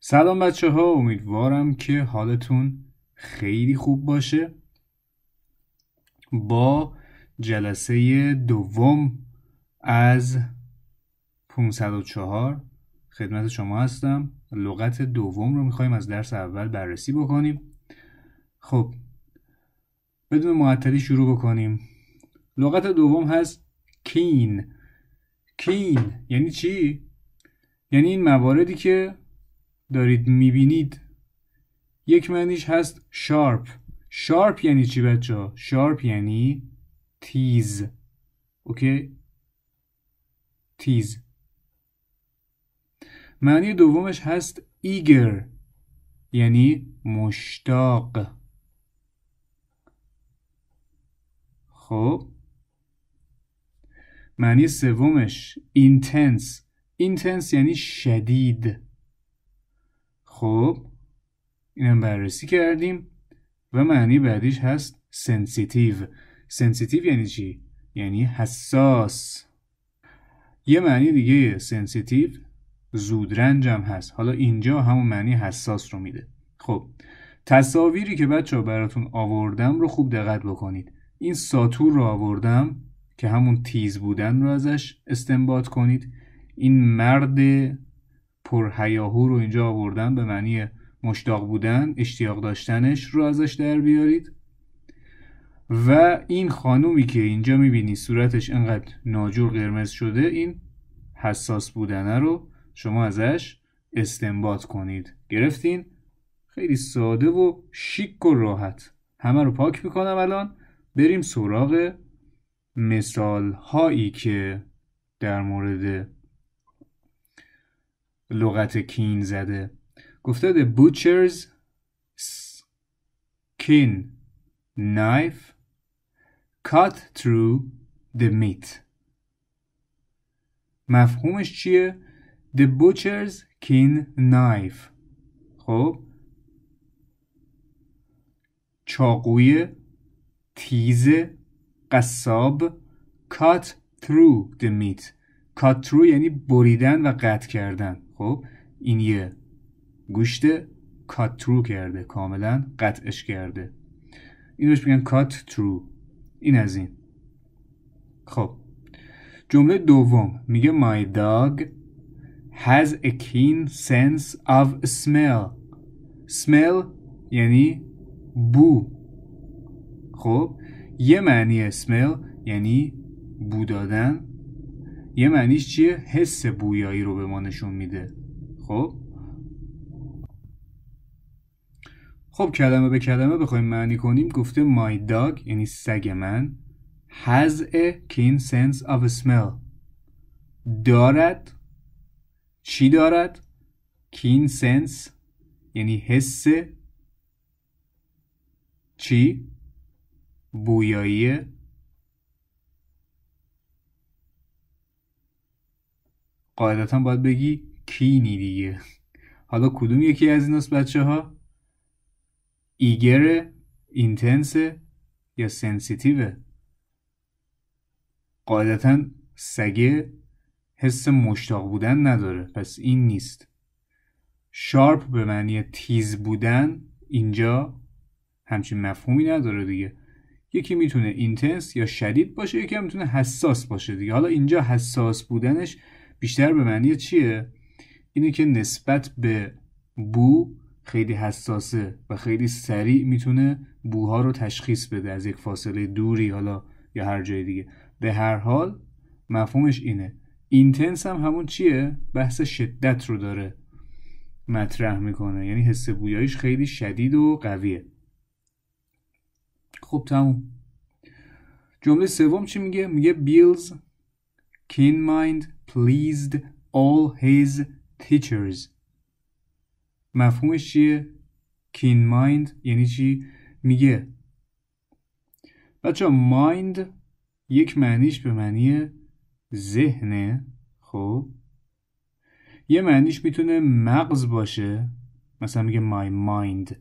سلام بچه ها، امیدوارم که حالتون خیلی خوب باشه. با جلسه دوم از 504 خدمت شما هستم. لغت دوم رو میخوایم از درس اول بررسی بکنیم. خب بدون معطلی شروع بکنیم. لغت دوم هست کین. کین یعنی چی؟ یعنی این مواردی که دارید میبینید. یک معنیش هست شارپ. شارپ یعنی چی بچه ها؟ شارپ یعنی تیز. اوکی؟ تیز. معنی دومش هست ایگر یعنی مشتاق. خب معنی سومش اینتنس. اینتنس یعنی شدید. خب اینم بررسی کردیم. و معنی بعدیش هست سنسیتیو. سنسیتیو یعنی چی؟ یعنی حساس. یه معنی دیگه سنسیتیو زودرنج هم هست. حالا اینجا همون معنی حساس رو میده. خب تصاویری که بچه ها براتون آوردم رو خوب دقت بکنید. این ساتور رو آوردم که همون تیز بودن رو ازش استنباط کنید. این مرد پرهیاهو رو اینجا آوردم به معنی مشتاق بودن، اشتیاق داشتنش رو ازش در بیارید. و این خانومی که اینجا میبینی صورتش انقدر ناجور قرمز شده، این حساس بودنه رو شما ازش استنباط کنید. گرفتین؟ خیلی ساده و شیک و راحت. همه رو پاک میکنم الان. بریم سراغ مثال هایی که در مورد لغت کین زده. گفته the butcher's skin knife cut through the meat. مفهومش چیه؟ The butcher's keen knife. خب چاقوی تیز قصاب cut through the meat. cut through یعنی بریدن و قطع کردن. خب این یه گوشت cut through کرده، کاملا قطعش کرده. این روش میگن cut through. این از این. خب جمله دوم میگه My dog has a keen sense of smell. smell یعنی بو. خب یه معنی smell یعنی بو دادن. یه معنیش چیه؟ حس بویایی رو به ما نشون میده. خب کلمه به کلمه بخوایم معنی کنیم. گفته My dog یعنی سگ من has a keen sense of smell. دارد چی دارد؟ keen sense یعنی حس چی؟ بویایی. قاعدتا باید بگی کینی دیگه. حالا کدوم یکی از این است بچه ها؟ ایگر، اینتنس یا سنسیتیو؟ قاعدتا سگه حس مشتاق بودن نداره، پس این نیست. شارپ به معنی تیز بودن اینجا همچین مفهومی نداره دیگه. یکی میتونه اینتنس یا شدید باشه، یکی هم میتونه حساس باشه دیگه. حالا اینجا حساس بودنش بیشتر به معنی چیه؟ اینه که نسبت به بو خیلی حساسه و خیلی سریع میتونه بوها رو تشخیص بده از یک فاصله دوری حالا یا هر جای دیگه. به هر حال مفهومش اینه. اینتنس هم همون چیه؟ بحث شدت رو داره مطرح میکنه، یعنی حس بویاییش خیلی شدید و قویه. خب تموم. جمله سوم چی میگه؟ میگه Bill's keen mind pleased all his teachers. مفهومش چیه؟ keen mind یعنی چی؟ میگه بچه mind یک معنیش به معنی ذهنه. خب یه معنیش میتونه مغز باشه، مثلا میگه my mind.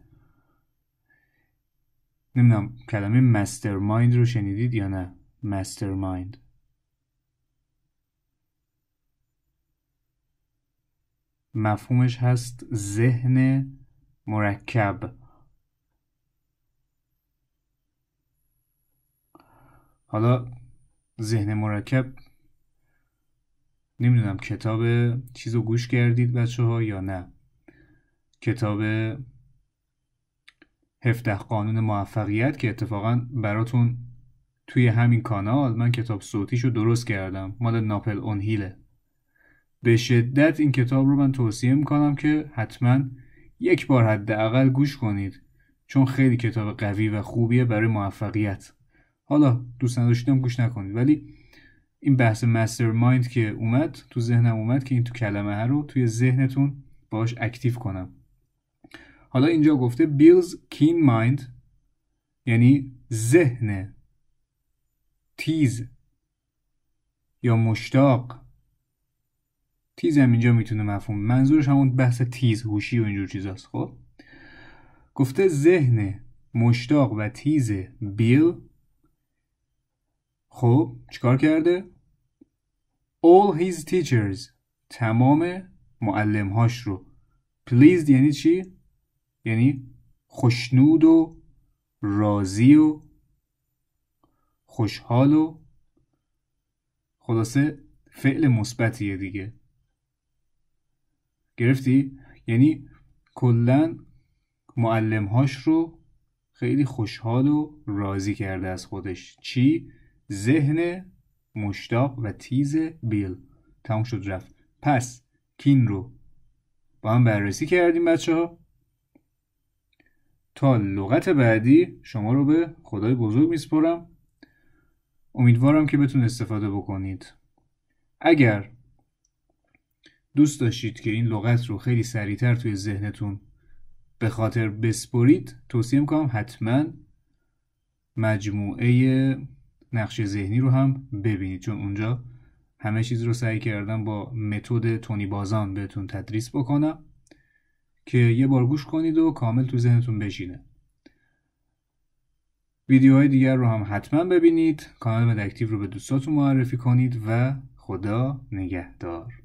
نمیدونم کلمه مستر مایند رو شنیدید یا نه؟ مستر مایند. مفهومش هست ذهن مرکب. حالا ذهن مرکب نمیدونم کتاب چیزو گوش کردید بچه ها یا نه، کتاب 17 قانون موفقیت که اتفاقا براتون توی همین کانال من کتاب صوتیشو درست کردم، مال ناپل اون هیله. به شدت این کتاب رو من توصیه میکنم که حتما یک بار حداقل گوش کنید، چون خیلی کتاب قوی و خوبیه برای موفقیت. حالا دوست نداشتم گوش نکنید، ولی این بحث مستر مایند که اومد تو ذهنم اومد که این تو کلمه ها رو توی ذهنتون باش اکتیو کنم. حالا اینجا گفته Bill's keen mind یعنی ذهن تیز یا مشتاق. تیز هم اینجا میتونه مفهوم، منظورش همون بحث تیز هوشی و اینجور چیزاست. خب گفته ذهن مشتاق و تیز بیل خب چیکار کرده؟ All his teachers تمام معلمهاش رو pleased یعنی چی؟ یعنی خوشنود و راضی و خوشحال و خلاصه فعل مثبتیه دیگه، گرفتی؟ یعنی کلن معلمهاش رو خیلی خوشحال و راضی کرده از خودش. چی؟ ذهن مشتاق و تیز بیل. تموم شد رفت. پس کین رو با هم بررسی کردیم بچه ها. تا لغت بعدی شما رو به خدای بزرگ میسپرم. امیدوارم که بتون استفاده بکنید. اگر دوست داشتید که این لغت رو خیلی سریعتر توی ذهنتون به خاطر بسپرید، توصیه میکنم حتما مجموعه نقش ذهنی رو هم ببینید، چون اونجا همه چیز رو سعی کردم با متد تونی بازان بهتون تدریس بکنم که یه بار گوش کنید و کامل تو ذهنتون بشینه. ویدیوهای دیگر رو هم حتما ببینید. کانال مداکتیو رو به دوستاتون معرفی کنید و خدا نگهدار.